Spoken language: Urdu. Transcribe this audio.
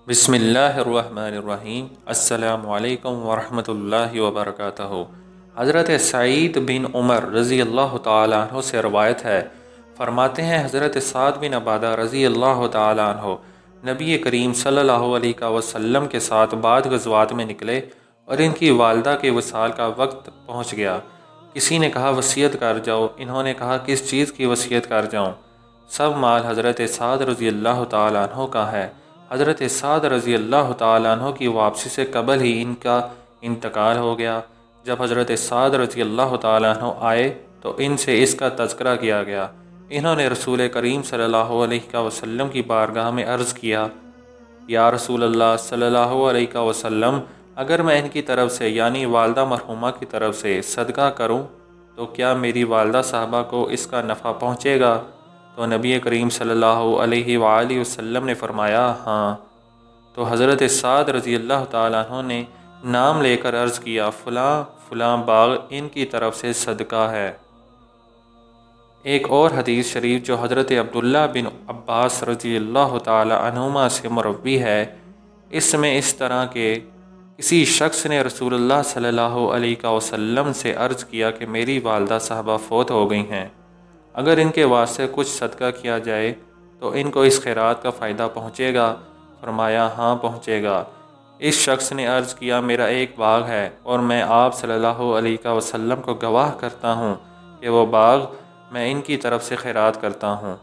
بسم اللہ الرحمن الرحیم۔ السلام علیکم ورحمۃ اللہ وبرکاتہ۔ حضرت سعید بن عمر رضی اللہ تعالیٰ عنہ سے روایت ہے، فرماتے ہیں حضرت سعد بن عبادہ رضی اللہ تعالیٰ عنہ نبی کریم صلی اللہ علیہ وسلم کے ساتھ بعد غزوات میں نکلے اور ان کی والدہ کے وصال کا وقت پہنچ گیا۔ کسی نے کہا وصیت کر جاؤ، انہوں نے کہا کس چیز کی وصیت کر جاؤں؟ سب مال حضرت سعد رضی اللہ تعالیٰ عنہ کا ہے۔ حضرت سعد رضی اللہ تعالیٰ عنہ کی واپسی سے قبل ہی ان کا انتقال ہو گیا۔ جب حضرت سعد رضی اللہ تعالیٰ عنہ آئے تو ان سے اس کا تذکرہ کیا گیا۔ انہوں نے رسول کریم صلی اللہ علیہ وسلم کی بارگاہ میں عرض کیا، یا رسول اللہ صلی اللہ علیہ وسلم، اگر میں ان کی طرف سے یعنی والدہ مرحومہ کی طرف سے صدقہ کروں تو کیا میری والدہ صاحبہ کو اس کا نفع پہنچے گا؟ تو نبی کریم صلی اللہ علیہ وآلہ وسلم نے فرمایا ہاں۔ تو حضرت سعد رضی اللہ تعالیٰ عنہ نے نام لے کر عرض کیا، فلاں فلاں باغ ان کی طرف سے صدقہ ہے۔ ایک اور حدیث شریف جو حضرت عبداللہ بن عباس رضی اللہ تعالیٰ عنہما سے مروی ہے، اس میں اس طرح کے کسی شخص نے رسول اللہ صلی اللہ علیہ وسلم سے عرض کیا کہ میری والدہ صاحبہ فوت ہو گئی ہیں، اگر ان کے واسطے کچھ صدقہ کیا جائے تو ان کو اس خیرات کا فائدہ پہنچے گا؟ فرمایا ہاں پہنچے گا۔ اس شخص نے عرض کیا، میرا ایک باغ ہے اور میں آپ صلی اللہ علیہ وسلم کو گواہ کرتا ہوں کہ وہ باغ میں ان کی طرف سے خیرات کرتا ہوں۔